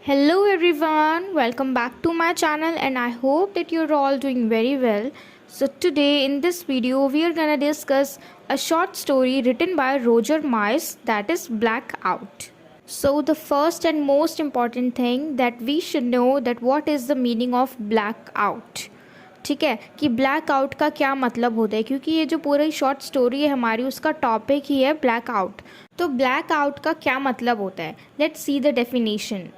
Hello everyone, welcome back to my channel and I hope that you're all doing very well. So today in this video we are gonna discuss a short story written by Roger Mice, that is Blackout. So the first and most important thing that we should know that what is the meaning of blackout. ठीक है कि black out का क्या मतलब होता है, क्योंकि ये जो पूरी शॉर्ट स्टोरी है हमारी उसका टॉपिक ही है ब्लैक आउट। तो ब्लैक आउट का क्या मतलब होता है, let's see the definition.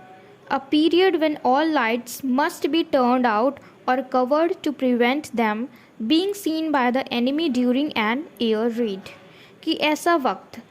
A period when all lights must be turned out or covered to prevent them being seen by the enemy during an air raid। कि ऐसा वक्त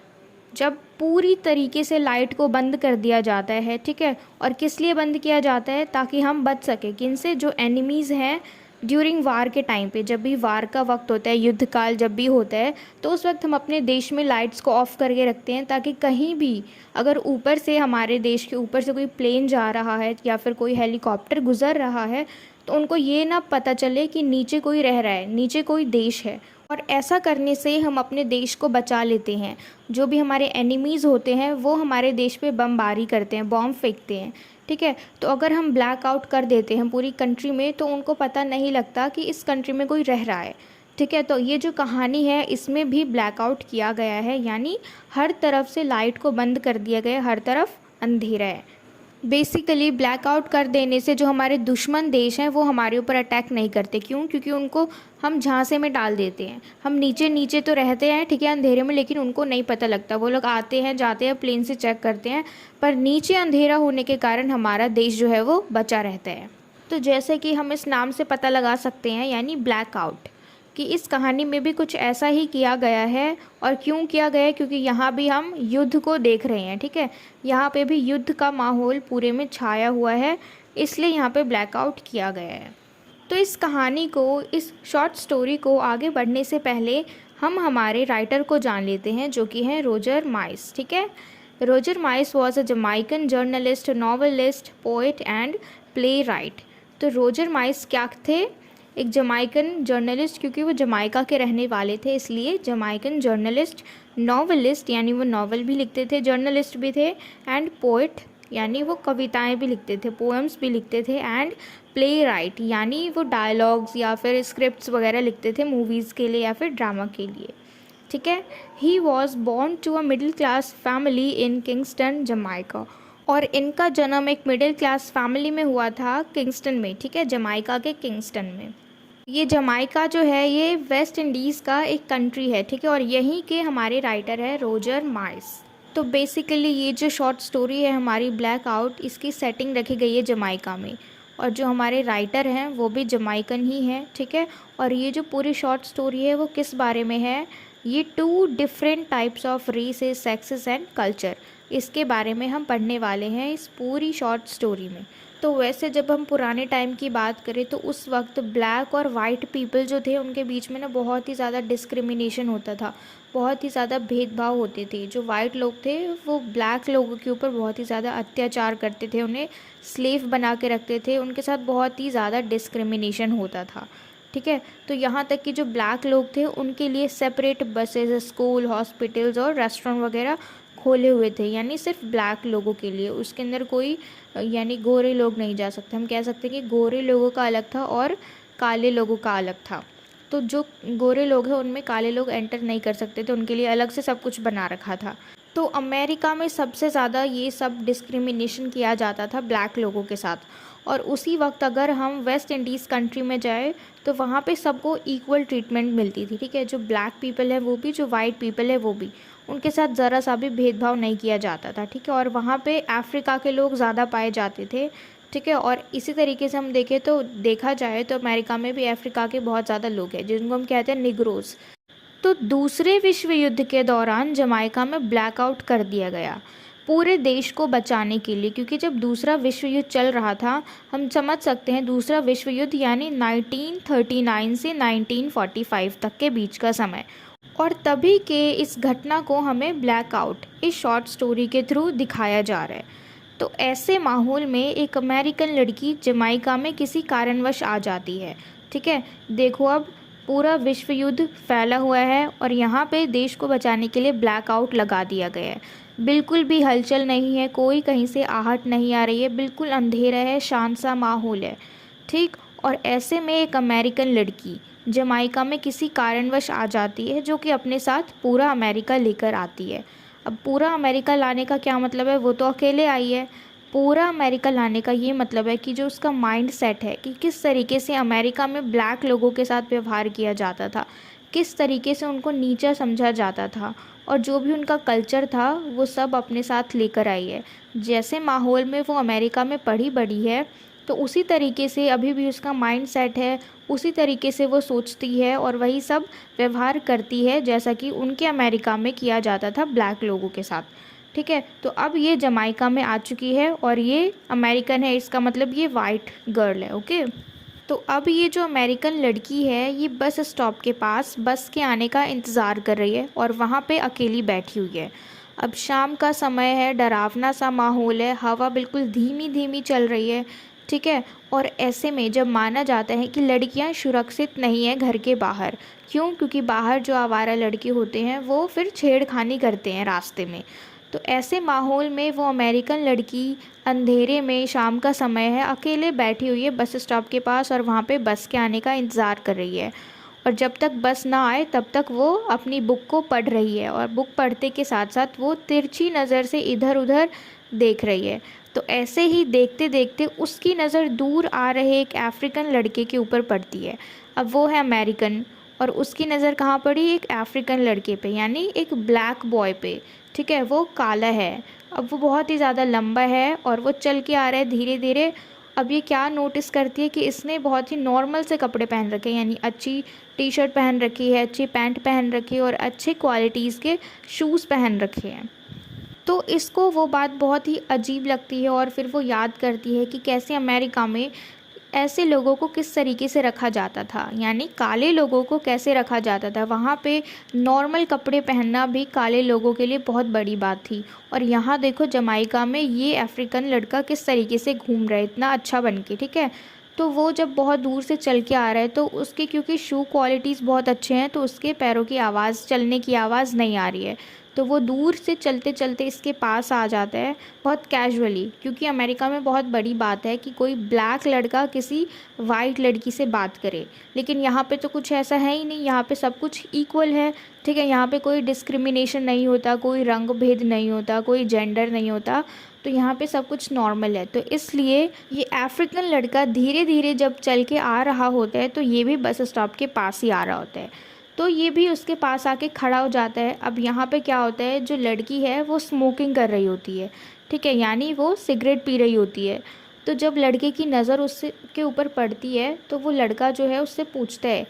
जब पूरी तरीके से लाइट को बंद कर दिया जाता है, ठीक है, और किस लिए बंद किया जाता है, ताकि हम बच सकें किन से, जो एनिमीज़ हैं ड्यूरिंग वार के टाइम पे। जब भी वार का वक्त होता है, युद्ध काल जब भी होता है, तो उस वक्त हम अपने देश में लाइट्स को ऑफ करके रखते हैं, ताकि कहीं भी अगर ऊपर से हमारे देश के ऊपर से कोई प्लेन जा रहा है या फिर कोई हेलीकॉप्टर गुजर रहा है तो उनको ये ना पता चले कि नीचे कोई रह रहा है, नीचे कोई देश है। और ऐसा करने से हम अपने देश को बचा लेते हैं। जो भी हमारे एनिमीज़ होते हैं वो हमारे देश पे बमबारी करते हैं, बॉम्ब फेंकते हैं, ठीक है। तो अगर हम ब्लैक आउट कर देते हैं पूरी कंट्री में तो उनको पता नहीं लगता कि इस कंट्री में कोई रह रहा है, ठीक है। तो ये जो कहानी है इसमें भी ब्लैकआउट किया गया है, यानी हर तरफ से लाइट को बंद कर दिया गया, हर तरफ अंधेरा है। बेसिकली ब्लैकआउट कर देने से जो हमारे दुश्मन देश हैं वो हमारे ऊपर अटैक नहीं करते। क्यों? क्योंकि उनको हम झांसे में डाल देते हैं। हम नीचे नीचे तो रहते हैं, ठीक है, अंधेरे में, लेकिन उनको नहीं पता लगता। वो लोग आते हैं जाते हैं, प्लेन से चेक करते हैं, पर नीचे अंधेरा होने के कारण हमारा देश जो है वो बचा रहता है। तो जैसे कि हम इस नाम से पता लगा सकते हैं, यानी ब्लैकआउट, कि इस कहानी में भी कुछ ऐसा ही किया गया है। और क्यों किया गया है? क्योंकि यहाँ भी हम युद्ध को देख रहे हैं, ठीक है। यहाँ पे भी युद्ध का माहौल पूरे में छाया हुआ है, इसलिए यहाँ पे ब्लैकआउट किया गया है। तो इस कहानी को, इस शॉर्ट स्टोरी को आगे बढ़ने से पहले हम हमारे राइटर को जान लेते हैं, जो कि हैं रोजर माइस, ठीक है। Roger mice was a जमाइकन journalist, novelist, poet and play right. तो रोजर माइस क्या थे? एक जमाइकन जर्नलिस्ट, क्योंकि वो जमाइका के रहने वाले थे इसलिए जमाइकन जर्नलिस्ट, नॉवेलिस्ट यानी वो नॉवल भी लिखते थे, जर्नलिस्ट भी थे, एंड पोएट यानी वो कविताएं भी लिखते थे, पोएम्स भी लिखते थे, एंड प्ले राइट यानी वो डायलॉग्स या फिर स्क्रिप्ट्स वगैरह लिखते थे मूवीज़ के लिए या फिर ड्रामा के लिए, ठीक है। He was born to a middle class family in Kingston, Jamaica. और इनका जन्म एक मिडिल क्लास फैमिली में हुआ था किंगस्टन में, ठीक है, जमाइका के किंगस्टन में। ये जमाइका जो है ये वेस्ट इंडीज़ का एक कंट्री है, ठीक है, और यहीं के हमारे राइटर है रोजर माइस। तो बेसिकली ये जो शॉर्ट स्टोरी है हमारी ब्लैकआउट, इसकी सेटिंग रखी गई है जमाइका में, और जो हमारे राइटर हैं वो भी जमाइकन ही हैं, ठीक है। और ये जो पूरी शॉर्ट स्टोरी है वो किस बारे में है? ये 2 different types of races, sexes and culture, इसके बारे में हम पढ़ने वाले हैं इस पूरी शॉर्ट स्टोरी में। तो वैसे जब हम पुराने टाइम की बात करें तो उस वक्त ब्लैक और वाइट पीपल जो थे उनके बीच में ना बहुत ही ज़्यादा डिस्क्रिमिनेशन होता था, बहुत ही ज़्यादा भेदभाव होते थे। जो वाइट लोग थे वो ब्लैक लोगों के ऊपर बहुत ही ज़्यादा अत्याचार करते थे, उन्हें स्लेव बना के रखते थे, उनके साथ बहुत ही ज़्यादा डिस्क्रिमिनेशन होता था, ठीक है। तो यहाँ तक कि जो ब्लैक लोग थे उनके लिए सेपरेट बसेस, स्कूल, हॉस्पिटल्स और रेस्टोरेंट वगैरह खोले हुए थे, यानी सिर्फ ब्लैक लोगों के लिए। उसके अंदर कोई यानी गोरे लोग नहीं जा सकते। हम कह सकते हैं कि गोरे लोगों का अलग था और काले लोगों का अलग था। तो जो गोरे लोग हैं उनमें काले लोग एंटर नहीं कर सकते थे, उनके लिए अलग से सब कुछ बना रखा था। तो अमेरिका में सबसे ज़्यादा ये सब डिस्क्रिमिनेशन किया जाता था ब्लैक लोगों के साथ। और उसी वक्त अगर हम वेस्ट इंडीज़ कंट्री में जाए तो वहाँ पे सबको इक्वल ट्रीटमेंट मिलती थी, ठीक है। जो ब्लैक पीपल है वो भी, जो वाइट पीपल है वो भी, उनके साथ ज़रा सा भी भेदभाव नहीं किया जाता था, ठीक है। और वहाँ पे अफ्रीका के लोग ज़्यादा पाए जाते थे, ठीक है। और इसी तरीके से हम देखें तो देखा जाए तो अमेरिका में भी अफ्रीका के बहुत ज़्यादा लोग हैं जिनको हम कहते हैं निग्रोज़। तो दूसरे विश्व युद्ध के दौरान जमाइका में ब्लैकआउट कर दिया गया पूरे देश को बचाने के लिए, क्योंकि जब दूसरा विश्व युद्ध चल रहा था, हम समझ सकते हैं दूसरा विश्व युद्ध यानी 1939 से 1945 तक के बीच का समय। और तभी के इस घटना को हमें ब्लैकआउट इस शॉर्ट स्टोरी के थ्रू दिखाया जा रहा है। तो ऐसे माहौल में एक अमेरिकन लड़की जमाइका में किसी कारणवश आ जाती है, ठीक है। देखो अब पूरा विश्व युद्ध फैला हुआ है और यहाँ पे देश को बचाने के लिए ब्लैकआउट लगा दिया गया है। बिल्कुल भी हलचल नहीं है, कोई कहीं से आहट नहीं आ रही है, बिल्कुल अंधेरा है, शांत सा माहौल है। ठीक। और ऐसे में एक अमेरिकन लड़की जमाइका में किसी कारणवश आ जाती है, जो कि अपने साथ पूरा अमेरिका लेकर आती है। अब पूरा अमेरिका लाने का क्या मतलब है, वो तो अकेले आई है। पूरा अमेरिका लाने का ये मतलब है कि जो उसका माइंड सेट है कि किस तरीके से अमेरिका में ब्लैक लोगों के साथ व्यवहार किया जाता था, किस तरीके से उनको नीचा समझा जाता था, और जो भी उनका कल्चर था वो सब अपने साथ लेकर आई है। जैसे माहौल में वो अमेरिका में पढ़ी बड़ी है, तो उसी तरीके से अभी भी उसका माइंड सेट है, उसी तरीके से वो सोचती है और वही सब व्यवहार करती है जैसा कि उनके अमेरिका में किया जाता था ब्लैक लोगों के साथ। ठीक है, तो अब ये जमाइका में आ चुकी है और ये अमेरिकन है, इसका मतलब ये वाइट गर्ल है। ओके। तो अब ये जो अमेरिकन लड़की है ये बस स्टॉप के पास बस के आने का इंतज़ार कर रही है और वहाँ पे अकेली बैठी हुई है। अब शाम का समय है, डरावना सा माहौल है, हवा बिल्कुल धीमी धीमी चल रही है। ठीक है। और ऐसे में जब माना जाता है कि लड़कियां सुरक्षित नहीं है घर के बाहर, क्यों? क्योंकि बाहर जो आवारा लड़के होते हैं वो फिर छेड़खानी करते हैं रास्ते में। तो ऐसे माहौल में वो अमेरिकन लड़की अंधेरे में, शाम का समय है, अकेले बैठी हुई है बस स्टॉप के पास और वहाँ पे बस के आने का इंतज़ार कर रही है। और जब तक बस ना आए तब तक वो अपनी बुक को पढ़ रही है और बुक पढ़ते के साथ साथ वो तिरछी नज़र से इधर उधर देख रही है। तो ऐसे ही देखते देखते उसकी नज़र दूर आ रहे एक अफ्रीकन लड़के के ऊपर पड़ती है। अब वो है अमेरिकन और उसकी नज़र कहाँ पड़ी? एक अफ्रीकन लड़के पे, यानी एक ब्लैक बॉय पे। ठीक है, वो काला है। अब वो बहुत ही ज़्यादा लंबा है और वो चल के आ रहा है धीरे धीरे। अब ये क्या नोटिस करती है कि इसने बहुत ही नॉर्मल से कपड़े पहन रखे हैं, यानी अच्छी टी शर्ट पहन रखी है, अच्छी पैंट पहन रखी है और अच्छे क्वालिटीज़ के शूज़ पहन रखे हैं। तो इसको वो बात बहुत ही अजीब लगती है और फिर वो याद करती है कि कैसे अमेरिका में ऐसे लोगों को किस तरीके से रखा जाता था, यानी काले लोगों को कैसे रखा जाता था। वहाँ पे नॉर्मल कपड़े पहनना भी काले लोगों के लिए बहुत बड़ी बात थी। और यहाँ देखो जमाइका में ये अफ्रीकन लड़का किस तरीके से घूम रहा है इतना अच्छा बन के। ठीक है। तो वो जब बहुत दूर से चल के आ रहा है तो उसके क्योंकि शू क्वालिटीज़ बहुत अच्छे हैं तो उसके पैरों की आवाज़, चलने की आवाज़ नहीं आ रही है। तो वो दूर से चलते चलते इसके पास आ जाता है बहुत कैजुअली, क्योंकि अमेरिका में बहुत बड़ी बात है कि कोई ब्लैक लड़का किसी वाइट लड़की से बात करे। लेकिन यहाँ पे तो कुछ ऐसा है ही नहीं, यहाँ पे सब कुछ इक्वल है। ठीक है, यहाँ पे कोई डिस्क्रिमिनेशन नहीं होता, कोई रंग भेद नहीं होता, कोई जेंडर नहीं होता। तो यहाँ पे सब कुछ नॉर्मल है। तो इसलिए ये अफ्रीकन लड़का धीरे धीरे जब चल के आ रहा होता है तो ये भी बस स्टॉप के पास ही आ रहा होता है। तो ये भी उसके पास आके खड़ा हो जाता है। अब यहाँ पे क्या होता है, जो लड़की है वो स्मोकिंग कर रही होती है। ठीक है, यानी वो सिगरेट पी रही होती है। तो जब लड़के की नज़र उससे के ऊपर पड़ती है तो वो लड़का जो है उससे पूछता है,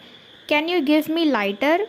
can you give me lighter?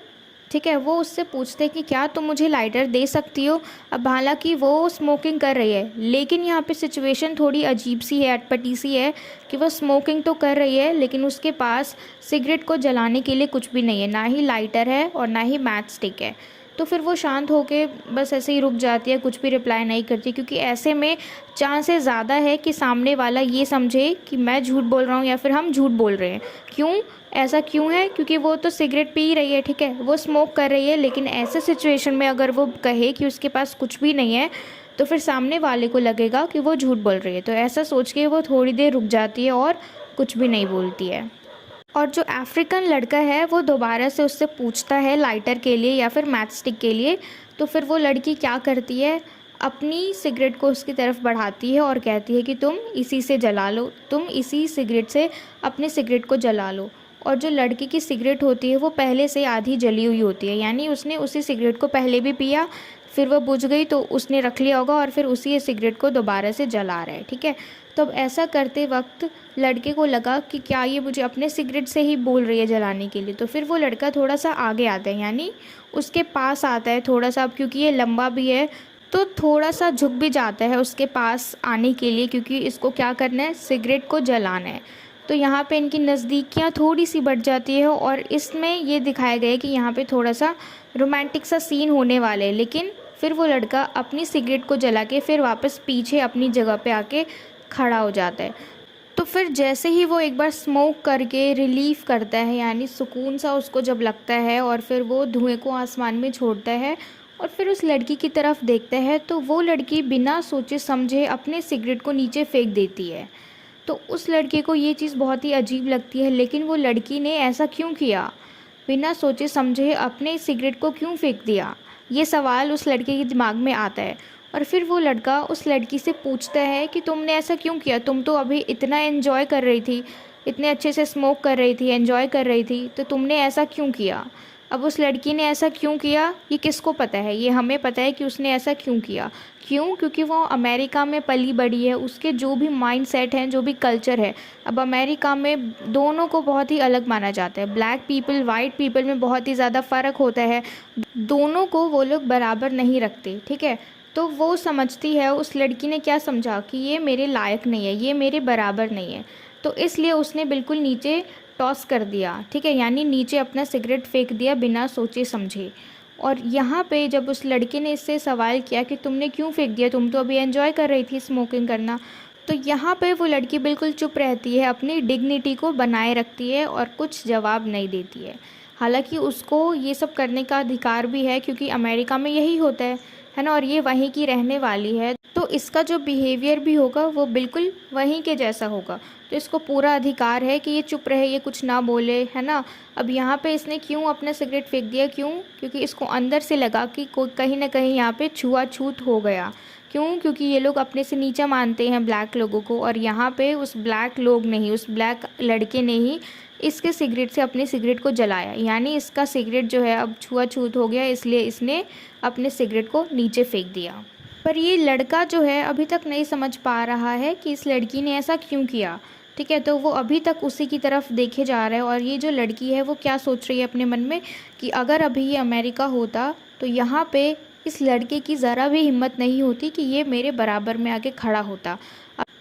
ठीक है, वो उससे पूछते हैं कि क्या तुम मुझे लाइटर दे सकती हो। अब हालांकि वो स्मोकिंग कर रही है, लेकिन यहाँ पे सिचुएशन थोड़ी अजीब सी है, अटपटी सी है कि वो स्मोकिंग तो कर रही है लेकिन उसके पास सिगरेट को जलाने के लिए कुछ भी नहीं है, ना ही लाइटर है और ना ही मैच स्टिक है। तो फिर वो शांत होके बस ऐसे ही रुक जाती है, कुछ भी रिप्लाई नहीं करती, क्योंकि ऐसे में चांसेस ज़्यादा है कि सामने वाला ये समझे कि मैं झूठ बोल रहा हूँ या फिर हम झूठ बोल रहे हैं। क्यों? ऐसा क्यों है? क्योंकि वो तो सिगरेट पी रही है, ठीक है, वो स्मोक कर रही है, लेकिन ऐसे सिचुएशन में अगर वो कहे कि उसके पास कुछ भी नहीं है तो फिर सामने वाले को लगेगा कि वो झूठ बोल रही है। तो ऐसा सोच के वो थोड़ी देर रुक जाती है और कुछ भी नहीं बोलती है। और जो अफ्रीकन लड़का है वो दोबारा से उससे पूछता है लाइटर के लिए या फिर मैच स्टिक के लिए। तो फिर वो लड़की क्या करती है, अपनी सिगरेट को उसकी तरफ बढ़ाती है और कहती है कि तुम इसी से जला लो, तुम इसी सिगरेट से अपने सिगरेट को जला लो। और जो लड़के की सिगरेट होती है वो पहले से आधी जली हुई होती है, यानी उसने उसी सिगरेट को पहले भी पिया, फिर वो बुझ गई तो उसने रख लिया होगा और फिर उसी सिगरेट को दोबारा से जला रहा है। ठीक है, तो अब ऐसा करते वक्त लड़के को लगा कि क्या ये मुझे अपने सिगरेट से ही बोल रही है जलाने के लिए। तो फिर वो लड़का थोड़ा सा आगे आता है, यानी उसके पास आता है थोड़ा सा। अब क्योंकि ये लंबा भी है तो थोड़ा सा झुक भी जाता है उसके पास आने के लिए, क्योंकि इसको क्या करना है, सिगरेट को जलाना है। तो यहाँ पे इनकी नज़दीकियाँ थोड़ी सी बढ़ जाती है और इसमें ये दिखाया गया है कि यहाँ पे थोड़ा सा रोमांटिक सा सीन होने वाला है। लेकिन फिर वो लड़का अपनी सिगरेट को जला के फिर वापस पीछे अपनी जगह पे आके खड़ा हो जाता है। तो फिर जैसे ही वो एक बार स्मोक करके रिलीफ़ करता है, यानी सुकून सा उसको जब लगता है, और फिर वो धुएं को आसमान में छोड़ता है और फिर उस लड़की की तरफ देखता है तो वो लड़की बिना सोचे समझे अपने सिगरेट को नीचे फेंक देती है। तो उस लड़के को ये चीज़ बहुत ही अजीब लगती है, लेकिन वो लड़की ने ऐसा क्यों किया, बिना सोचे समझे अपने सिगरेट को क्यों फेंक दिया, ये सवाल उस लड़के के दिमाग में आता है। और फिर वो लड़का उस लड़की से पूछता है कि तुमने ऐसा क्यों किया, तुम तो अभी इतना एंजॉय कर रही थी, इतने अच्छे से स्मोक कर रही थी, एंजॉय कर रही थी, तो तुमने ऐसा क्यों किया। अब उस लड़की ने ऐसा क्यों किया ये किसको पता है, ये हमें पता है कि उसने ऐसा क्यों किया। क्यों? क्योंकि वो अमेरिका में पली बड़ी है, उसके जो भी माइंड सेट हैं, जो भी कल्चर है, अब अमेरिका में दोनों को बहुत ही अलग माना जाता है। ब्लैक पीपल वाइट पीपल में बहुत ही ज़्यादा फ़र्क होता है, दोनों को वो लोग बराबर नहीं रखते, ठीक है। तो वो समझती है, उस लड़की ने क्या समझा कि ये मेरे लायक नहीं है, ये मेरे बराबर नहीं है, तो इसलिए उसने बिल्कुल नीचे टॉस कर दिया, ठीक है, यानी नीचे अपना सिगरेट फेंक दिया बिना सोचे समझे। और यहाँ पे जब उस लड़के ने इससे सवाल किया कि तुमने क्यों फेंक दिया, तुम तो अभी एंजॉय कर रही थी स्मोकिंग करना, तो यहाँ पे वो लड़की बिल्कुल चुप रहती है, अपनी डिग्निटी को बनाए रखती है और कुछ जवाब नहीं देती है। हालांकि उसको ये सब करने का अधिकार भी है, क्योंकि अमेरिका में यही होता है ना, और ये वहीं की रहने वाली है, तो इसका जो बिहेवियर भी होगा वो बिल्कुल वहीं के जैसा होगा। तो इसको पूरा अधिकार है कि ये चुप रहे, ये कुछ ना बोले, है ना। अब यहाँ पे इसने क्यों अपना सिगरेट फेंक दिया, क्यों? क्योंकि इसको अंदर से लगा कि कोई कहीं ना कहीं यहाँ पे छुआछूत हो गया। क्यों? क्योंकि ये लोग अपने से नीचा मानते हैं ब्लैक लोगों को, और यहाँ पे उस ब्लैक लोग ने ही, उस ब्लैक लड़के ने ही इसके सिगरेट से अपने सिगरेट को जलाया, यानी इसका सिगरेट जो है अब छुआछूत हो गया, इसलिए इसने अपने सिगरेट को नीचे फेंक दिया। पर ये लड़का जो है अभी तक नहीं समझ पा रहा है कि इस लड़की ने ऐसा क्यों किया, ठीक है। तो वो अभी तक उसी की तरफ देखे जा रहा है, और ये जो लड़की है वो क्या सोच रही है अपने मन में कि अगर अभी ये अमेरिका होता तो यहाँ पे इस लड़के की ज़रा भी हिम्मत नहीं होती कि ये मेरे बराबर में आके खड़ा होता।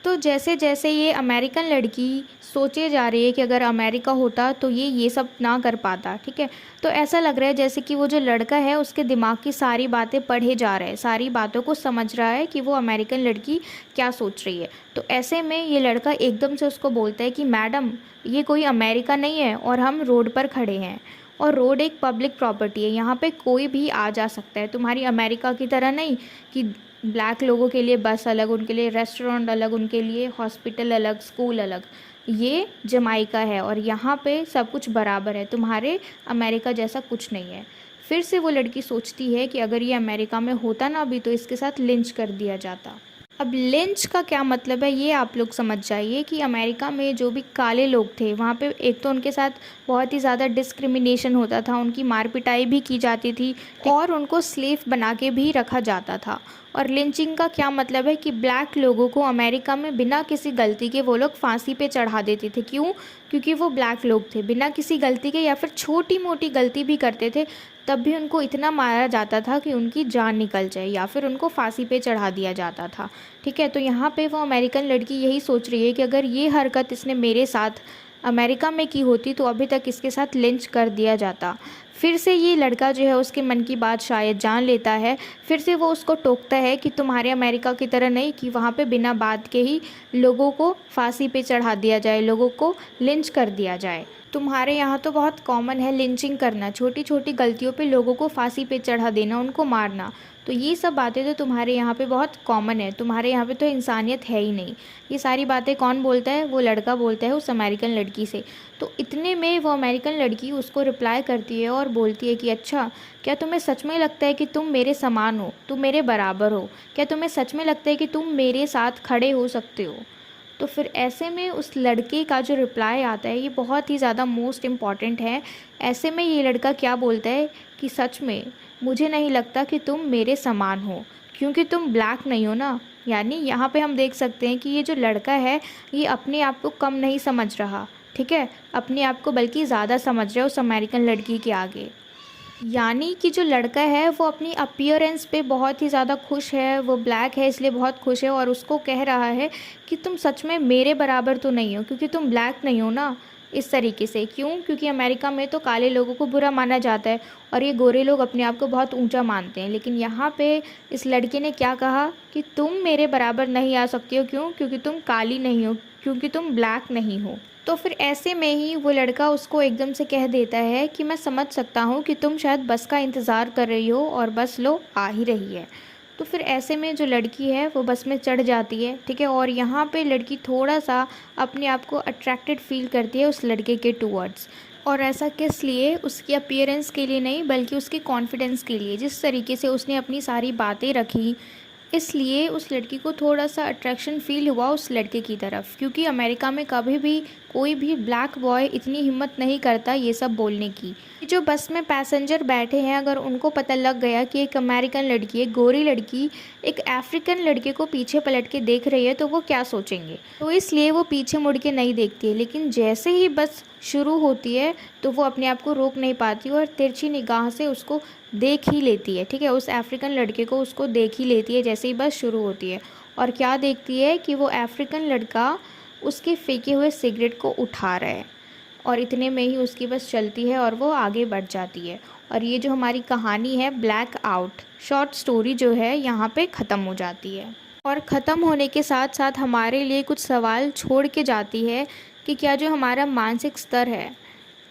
तो जैसे जैसे ये अमेरिकन लड़की सोचे जा रही है कि अगर अमेरिका होता तो ये सब ना कर पाता, ठीक है। तो ऐसा लग रहा है जैसे कि वो जो लड़का है उसके दिमाग की सारी बातें पढ़े जा रहा है, सारी बातों को समझ रहा है कि वो अमेरिकन लड़की क्या सोच रही है। तो ऐसे में ये लड़का एकदम से उसको बोलता है कि मैडम, ये कोई अमेरिका नहीं है और हम रोड पर खड़े हैं, और रोड एक पब्लिक प्रॉपर्टी है, यहाँ पे कोई भी आ जा सकता है, तुम्हारी अमेरिका की तरह नहीं कि ब्लैक लोगों के लिए बस अलग, उनके लिए रेस्टोरेंट अलग, उनके लिए हॉस्पिटल अलग, स्कूल अलग। ये जमाइका है और यहाँ पे सब कुछ बराबर है, तुम्हारे अमेरिका जैसा कुछ नहीं है। फिर से वो लड़की सोचती है कि अगर ये अमेरिका में होता ना अभी, तो इसके साथ लिंच कर दिया जाता। अब लिंच का क्या मतलब है ये आप लोग समझ जाइए कि अमेरिका में जो भी काले लोग थे वहाँ पे एक तो उनके साथ बहुत ही ज़्यादा डिस्क्रिमिनेशन होता था, उनकी मार पिटाई भी की जाती थी और उनको स्लेव बना के भी रखा जाता था। और लिंचिंग का क्या मतलब है कि ब्लैक लोगों को अमेरिका में बिना किसी गलती के वो लोग फांसी पे चढ़ा देते थे। क्यों? क्योंकि वो ब्लैक लोग थे, बिना किसी गलती के या फिर छोटी मोटी गलती भी करते थे तब भी उनको इतना मारा जाता था कि उनकी जान निकल जाए, या फिर उनको फांसी पे चढ़ा दिया जाता था, ठीक है। तो यहाँ पे वो अमेरिकन लड़की यही सोच रही है कि अगर ये हरकत इसने मेरे साथ अमेरिका में की होती तो अभी तक इसके साथ लिंच कर दिया जाता। फिर से ये लड़का जो है उसके मन की बात शायद जान लेता है, फिर से वो उसको टोकता है कि तुम्हारे अमेरिका की तरह नहीं कि वहाँ पे बिना बात के ही लोगों को फांसी पे चढ़ा दिया जाए, लोगों को लिंच कर दिया जाए। तुम्हारे यहाँ तो बहुत कॉमन है लिंचिंग करना, छोटी छोटी गलतियों पे लोगों को फांसी पे चढ़ा देना, उनको मारना। तो ये सब बातें तो तुम्हारे यहाँ पे बहुत कॉमन है, तुम्हारे यहाँ पे तो इंसानियत है ही नहीं। ये सारी बातें कौन बोलता है? वो लड़का बोलता है उस अमेरिकन लड़की से। तो इतने में वो अमेरिकन लड़की उसको रिप्लाई करती है और बोलती है कि अच्छा, क्या तुम्हें सच में लगता है कि तुम मेरे समान हो, तुम मेरे बराबर हो? क्या तुम्हें सच में लगता है कि तुम मेरे साथ खड़े हो सकते हो? तो फिर ऐसे में उस लड़के का जो रिप्लाई आता है ये बहुत ही ज़्यादा मोस्ट इम्पॉर्टेंट है। ऐसे में ये लड़का क्या बोलता है कि सच में मुझे नहीं लगता कि तुम मेरे समान हो, क्योंकि तुम ब्लैक नहीं हो ना। यानी यहाँ पे हम देख सकते हैं कि ये जो लड़का है ये अपने आप को कम नहीं समझ रहा, ठीक है, अपने आप को बल्कि ज़्यादा समझ रहा है उस अमेरिकन लड़की के आगे। यानी कि जो लड़का है वो अपनी अपीयरेंस पे बहुत ही ज़्यादा खुश है, वो ब्लैक है इसलिए बहुत खुश है, और उसको कह रहा है कि तुम सच में मेरे बराबर तो नहीं हो, क्योंकि तुम ब्लैक नहीं हो ना, इस तरीके से। क्यों? क्योंकि अमेरिका में तो काले लोगों को बुरा माना जाता है और ये गोरे लोग अपने आप को बहुत ऊंचा मानते हैं। लेकिन यहाँ पे इस लड़के ने क्या कहा कि तुम मेरे बराबर नहीं आ सकती हो। क्यों? क्योंकि तुम काली नहीं हो, क्योंकि तुम ब्लैक नहीं हो। तो फिर ऐसे में ही वो लड़का उसको एकदम से कह देता है कि मैं समझ सकता हूँ कि तुम शायद बस का इंतज़ार कर रही हो और बस लो आ ही रही है। तो फिर ऐसे में जो लड़की है वो बस में चढ़ जाती है, ठीक है। और यहाँ पे लड़की थोड़ा सा अपने आप को अट्रैक्टेड फील करती है उस लड़के के टूवर्ड्स। और ऐसा किस लिए? उसकी अपीयरेंस के लिए नहीं, बल्कि उसके कॉन्फिडेंस के लिए। जिस तरीके से उसने अपनी सारी बातें रखी, इसलिए उस लड़की को थोड़ा सा अट्रैक्शन फील हुआ उस लड़के की तरफ। क्योंकि अमेरिका में कभी भी कोई भी ब्लैक बॉय इतनी हिम्मत नहीं करता ये सब बोलने की। जो बस में पैसेंजर बैठे हैं, अगर उनको पता लग गया कि एक अमेरिकन लड़की, एक गोरी लड़की एक अफ्रीकन लड़के को पीछे पलट के देख रही है, तो वो क्या सोचेंगे। तो इसलिए वो पीछे मुड़ के नहीं देखती है। लेकिन जैसे ही बस शुरू होती है तो वो अपने आप को रोक नहीं पाती और तिरछी निगाह से उसको देख ही लेती है, ठीक है। उस अफ्रीकन लड़के को उसको देख ही लेती है जैसे ही बस शुरू होती है। और क्या देखती है कि वो अफ्रीकन लड़का उसके फेंके हुए सिगरेट को उठा रहा है। और इतने में ही उसकी बस चलती है और वो आगे बढ़ जाती है। और ये जो हमारी कहानी है ब्लैक आउट शॉर्ट स्टोरी जो है यहाँ पे ख़त्म हो जाती है। और ख़त्म होने के साथ साथ हमारे लिए कुछ सवाल छोड़ के जाती है कि क्या जो हमारा मानसिक स्तर है,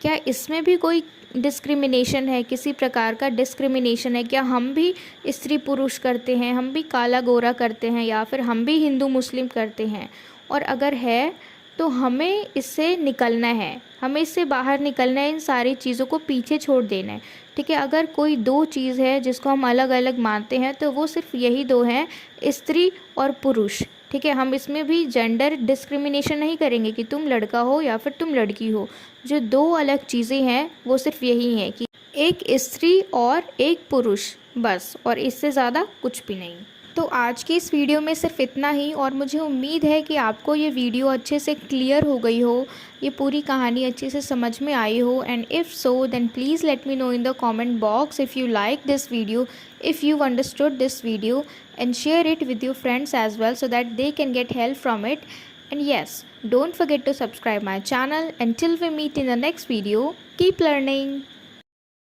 क्या इसमें भी कोई डिस्क्रिमिनेशन है, किसी प्रकार का डिस्क्रिमिनेशन है? क्या हम भी स्त्री पुरुष करते हैं, हम भी काला गोरा करते हैं, या फिर हम भी हिंदू मुस्लिम करते हैं? और अगर है तो हमें इससे निकलना है, हमें इससे बाहर निकलना है, इन सारी चीज़ों को पीछे छोड़ देना है, ठीक है। अगर कोई दो चीज़ है जिसको हम अलग अलग मानते हैं तो वो सिर्फ यही दो हैं, स्त्री और पुरुष, ठीक है। हम इसमें भी जेंडर डिस्क्रिमिनेशन नहीं करेंगे कि तुम लड़का हो या फिर तुम लड़की हो। जो दो अलग चीज़ें हैं वो सिर्फ यही हैं कि एक स्त्री और एक पुरुष, बस। और इससे ज़्यादा कुछ भी नहीं। तो आज की इस वीडियो में सिर्फ इतना ही। और मुझे उम्मीद है कि आपको ये वीडियो अच्छे से क्लियर हो गई हो, ये पूरी कहानी अच्छे से समझ में आई हो। And if so then please let me know in the comment box if you like this video, if you understood this video, and share it with your friends as well so that they can get help from it. And yes, don't forget to subscribe my channel. Until we meet in the next video, keep learning.